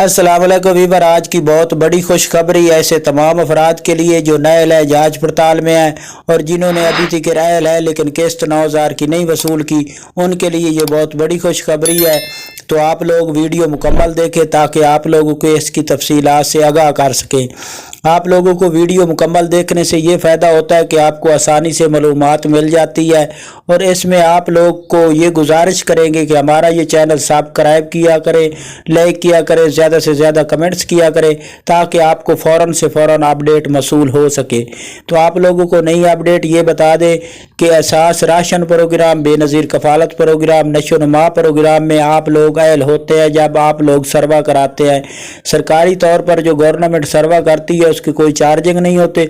अस्सलाम वालेकुम वीवर। आज की बहुत बड़ी खुशखबरी ऐसे तमाम अफराद के लिए जो नए है, जांच पड़ताल में हैं और जिन्होंने अभी तक रायल है लेकिन किस्त 9,000 की नहीं वसूल की, उनके लिए ये बहुत बड़ी खुशखबरी है। तो आप लोग वीडियो मुकम्मल देखें ताकि आप लोगों को इसकी तफसीलात से आगाह कर सकें। आप लोगों को वीडियो मुकम्मल देखने से ये फ़ायदा होता है कि आपको आसानी से मालूमात मिल जाती है। और इसमें आप लोग को ये गुजारिश करेंगे कि हमारा ये चैनल सब्सक्राइब किया करें, लाइक किया करें, ज़्यादा से ज़्यादा कमेंट्स किया करें ताकि आपको फ़ौरन से फ़ौरन अपडेट मसूल हो सके। तो आप लोगों को नई अपडेट ये बता दें कि Ehsaas ration programme, Benazir Kafalat programme, Nashonuma programme में आप लोग अहल होते हैं जब आप लोग सर्वा कराते हैं। सरकारी तौर पर जो गवर्नमेंट सर्वा करती है उसके कोई चार्जिंग नहीं होते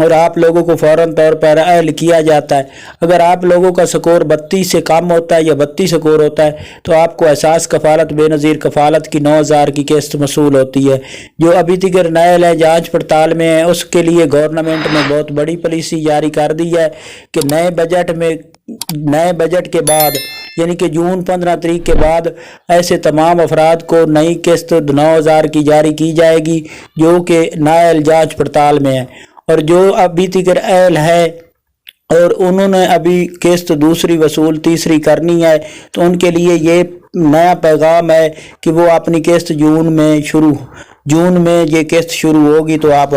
और आप लोगों को फ़ौरन तौर पर अहल किया जाता है। अगर आप लोगों का स्कोर 32 से कम होता है या 32 स्कोर होता है तो आपको एहसास कफ़ालत, बेनज़ीर कफ़ालत की 9,000 की किस्त मसूल होती है। जो अभी तक नायल है, जांच पड़ताल में है, उसके लिए गवर्नमेंट ने बहुत बड़ी पॉलिसी जारी कर दी है कि नए बजट के बाद यानी कि जून 15 तारीख के बाद ऐसे तमाम अफराद को नई किस्त 9,000 की जारी की जाएगी जो कि नायल जांच पड़ताल में है। और जो अभी तक अहल है और उन्होंने अभी किस्त दूसरी वसूल तीसरी करनी है तो उनके लिए ये नया पैगाम है कि वो अपनी किस्त जून में ये किस्त शुरू होगी तो आप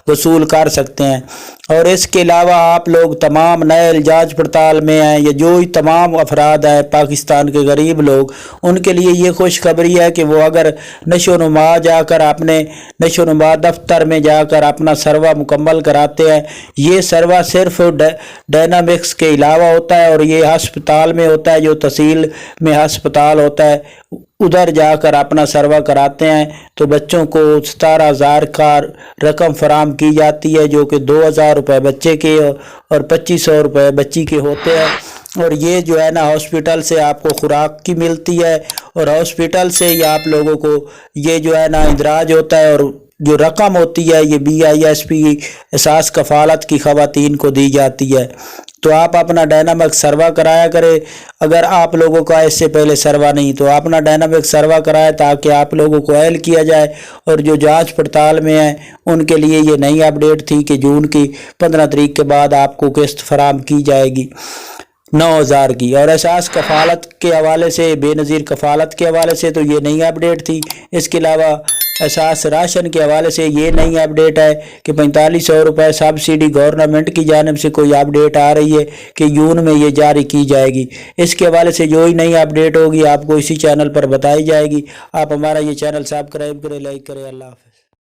वसूल कर सकते हैं। और इसके अलावा आप लोग तमाम नए जांच पड़ताल में हैं या जो ही तमाम अफराद हैं पाकिस्तान के गरीब लोग, उनके लिए ये खुशखबरी है कि वो अगर नशोनुमा जाकर अपने नशोनुमा दफ्तर में जाकर अपना सर्वा मुकम्मल कराते हैं। ये सर्वा सिर्फ डायनामिक्स के अलावा होता है और ये हस्पताल में होता है, जो तहसील में हस्पताल होता है उधर जाकर अपना सर्वा कराते हैं तो बच्चों को 17,000 का रकम फराम की जाती है जो कि 2,000 रुपये बच्चे के और 2,500 रुपये बच्ची के होते हैं। और ये जो है ना हॉस्पिटल से आपको खुराक की मिलती है और हॉस्पिटल से ही आप लोगों को ये जो है ना इंदराज होता है और जो रकम होती है ये BISP एहसास कफ़ालत की ख़वातीन को दी जाती है। तो आप अपना डायनामिक सर्वा कराया करें। अगर आप लोगों का इससे पहले सर्वा नहीं तो अपना डायनामिक सर्वा कराए ताकि आप लोगों को अहल किया जाए। और जो जांच पड़ताल में है उनके लिए ये नई अपडेट थी कि जून की 15 तारीख के बाद आपको किस्त फराम की जाएगी 9,000 की। और एहसास कफ़ालत के हवाले से, बेनज़ीर कफ़ालत के हवाले से तो ये नई अपडेट थी। इसके अलावा एहसास राशन के हवाले से ये नई अपडेट है कि 4,500 रुपये सब्सिडी गवर्नमेंट की जानिब से कोई अपडेट आ रही है कि जून में ये जारी की जाएगी। इसके हवाले से जो ही नई अपडेट होगी आपको इसी चैनल पर बताई जाएगी। आप हमारा ये चैनल सब्सक्राइब करें, लाइक करें। अल्लाह हाफ़िज़।